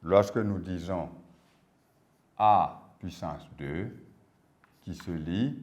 lorsque nous disons a puissance 2, qui se lit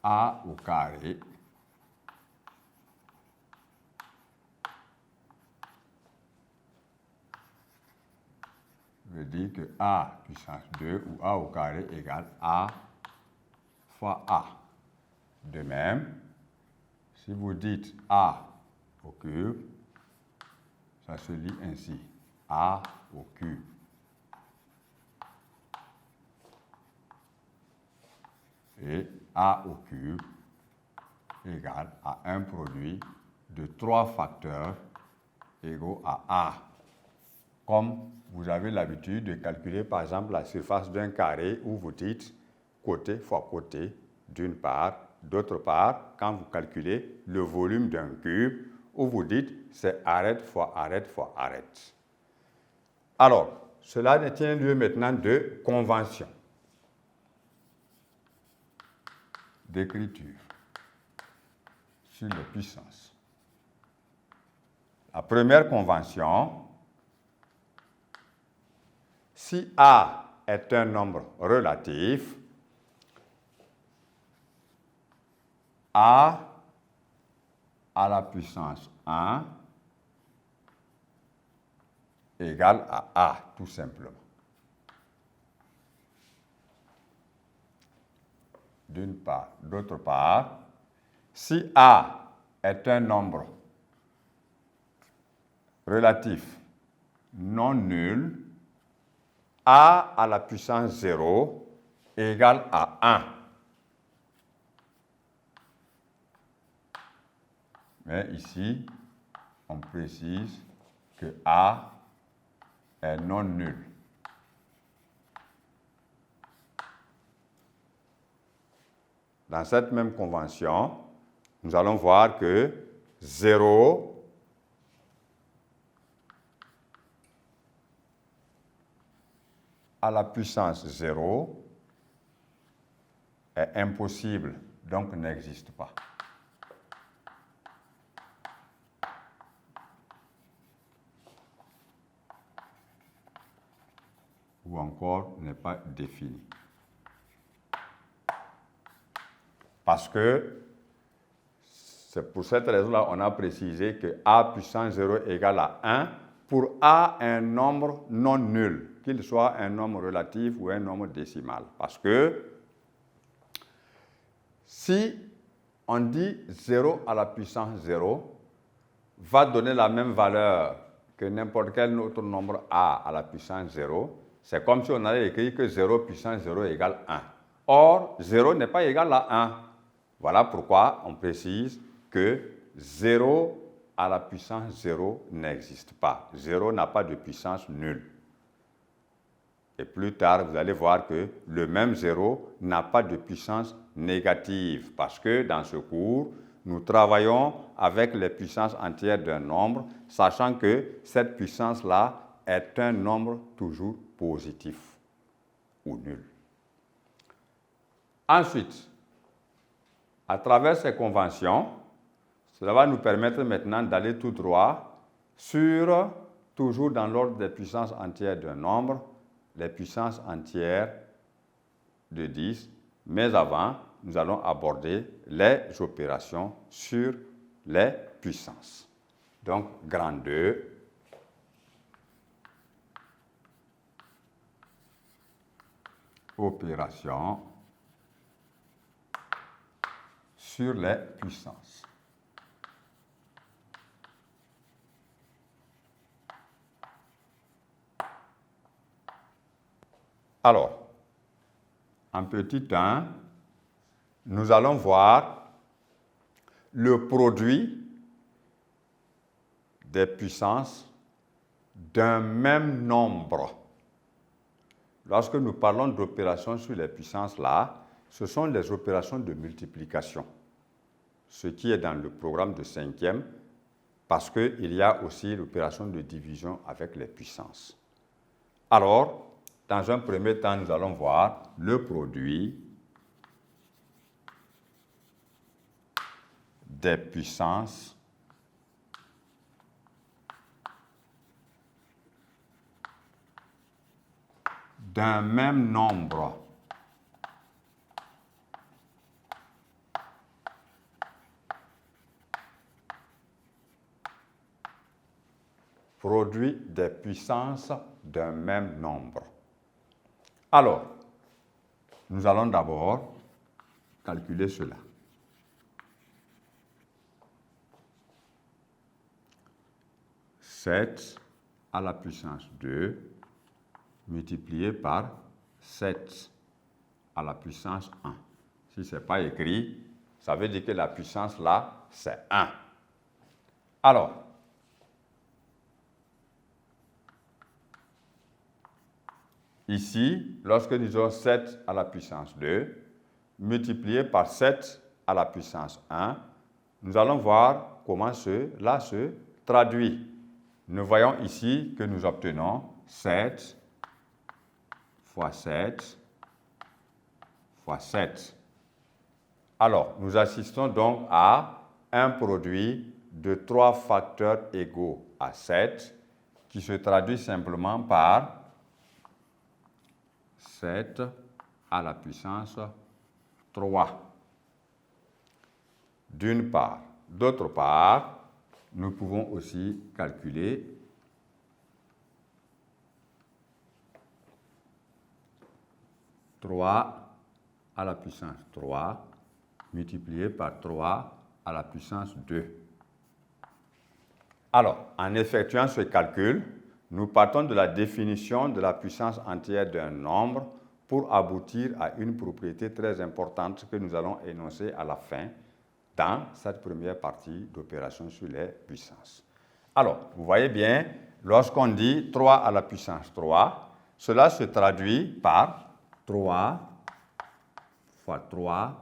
a au carré veut dire que a puissance 2 ou a au carré égale a fois a. De même, si vous dites a au cube, ça se lit ainsi, a au cube. Et a au cube égale à un produit de 3 facteurs égaux à a. Comme vous avez l'habitude de calculer par exemple la surface d'un carré où vous dites côté fois côté d'une part. D'autre part, quand vous calculez le volume d'un cube, où vous dites c'est arête fois arête fois arête. Alors, cela ne tient lieu maintenant de convention d'écriture sur les puissances. La première convention, si A est un nombre relatif, A à la puissance 1 égale à A, tout simplement. D'une part. D'autre part, si A est un nombre relatif non nul, A à la puissance 0 égale à 1. Mais ici, on précise que A est non nul. Dans cette même convention, nous allons voir que 0 à la puissance 0 est impossible, donc n'existe pas. Ou encore n'est pas défini. Parce que c'est pour cette raison-là on a précisé que A puissance 0 égale à 1 pour A un nombre non nul, qu'il soit un nombre relatif ou un nombre décimal. Parce que si on dit 0 à la puissance 0 va donner la même valeur que n'importe quel autre nombre A à la puissance 0, c'est comme si on allait écrire que 0 puissance 0 égale 1. Or, 0 n'est pas égal à 1. Voilà pourquoi on précise que 0 à la puissance 0 n'existe pas. 0 n'a pas de puissance nulle. Et plus tard, vous allez voir que le même 0 n'a pas de puissance négative. Parce que dans ce cours, nous travaillons avec les puissances entières d'un nombre, sachant que cette puissance-là est un nombre toujours positif ou nul. Ensuite, à travers ces conventions, cela va nous permettre maintenant d'aller tout droit sur, toujours dans l'ordre des puissances entières d'un nombre, les puissances entières de 10, mais avant, nous allons aborder les opérations sur les puissances. Donc, grand 2, opération sur les puissances. Alors, en petit 1, nous allons voir le produit des puissances d'un même nombre. Lorsque nous parlons d'opérations sur les puissances là, ce sont les opérations de multiplication, ce qui est dans le programme de 5e, parce qu'il y a aussi l'opération de division avec les puissances. Alors, dans un premier temps, nous allons voir le produit des puissances d'un même nombre produit des puissances d'un même nombre. Alors, nous allons d'abord calculer cela. « 7 à la puissance 2 multiplié par 7 à la puissance 1. Si ce n'est pas écrit, ça veut dire que la puissance là, c'est 1. Alors, ici, lorsque nous avons 7 à la puissance 2 multiplié par 7 à la puissance 1, nous allons voir comment cela se traduit. Nous voyons ici que nous obtenons 7 fois 7 fois 7. Alors, nous assistons donc à un produit de 3 facteurs égaux à 7 qui se traduit simplement par 7 à la puissance 3. D'une part. D'autre part, nous pouvons aussi calculer 3 à la puissance 3 multiplié par 3 à la puissance 2. Alors, en effectuant ce calcul, nous partons de la définition de la puissance entière d'un nombre pour aboutir à une propriété très importante que nous allons énoncer à la fin dans cette première partie d'opération sur les puissances. Alors, vous voyez bien, lorsqu'on dit 3 à la puissance 3, cela se traduit par 3 fois 3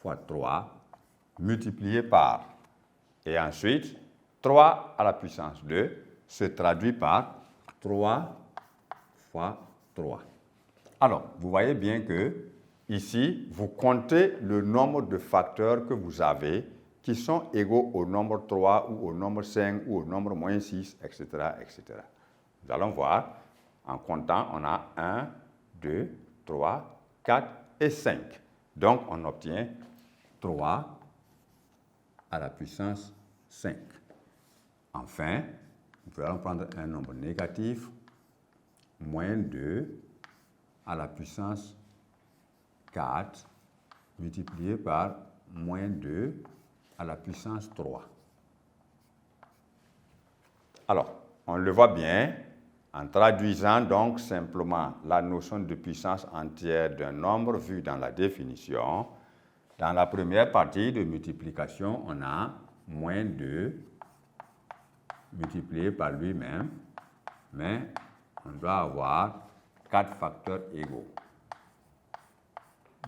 fois 3 multiplié par, et ensuite 3 à la puissance 2 se traduit par 3 fois 3. Alors, vous voyez bien que ici, vous comptez le nombre de facteurs que vous avez qui sont égaux au nombre 3 ou au nombre 5 ou au nombre moins 6, etc., etc. Nous allons voir, en comptant, on a 1, 2, 3, 4 et 5. Donc, on obtient 3 à la puissance 5. Enfin, nous allons prendre un nombre négatif, moins 2 à la puissance 4 multiplié par moins 2 à la puissance 3. Alors, on le voit bien en traduisant donc simplement la notion de puissance entière d'un nombre vue dans la définition. Dans la première partie de multiplication, on a moins 2 multiplié par lui-même, mais on doit avoir 4 facteurs égaux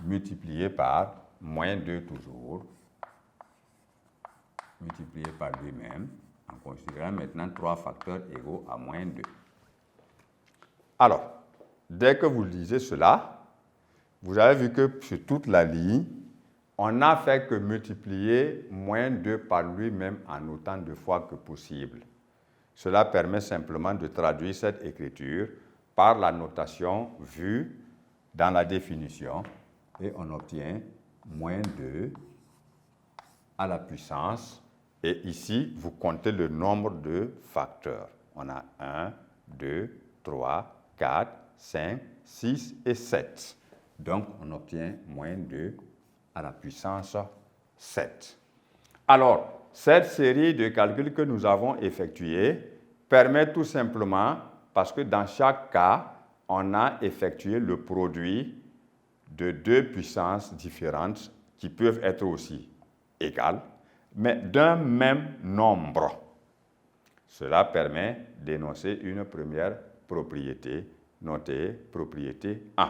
multiplié par moins 2 toujours, multiplié par lui-même, en considérant maintenant 3 facteurs égaux à moins 2. Alors, dès que vous lisez cela, vous avez vu que sur toute la ligne, on n'a fait que multiplier moins 2 par lui-même en autant de fois que possible. Cela permet simplement de traduire cette écriture par la notation vue dans la définition et on obtient moins 2 à la puissance. Et ici, vous comptez le nombre de facteurs. On a 1, 2, 3, 4, 5, 6 et 7. Donc, on obtient moins 2 à la puissance 7. Alors, cette série de calculs que nous avons effectués permet tout simplement, parce que dans chaque cas, on a effectué le produit de deux puissances différentes qui peuvent être aussi égales, mais d'un même nombre. Cela permet d'énoncer une première propriété, notée propriété 1.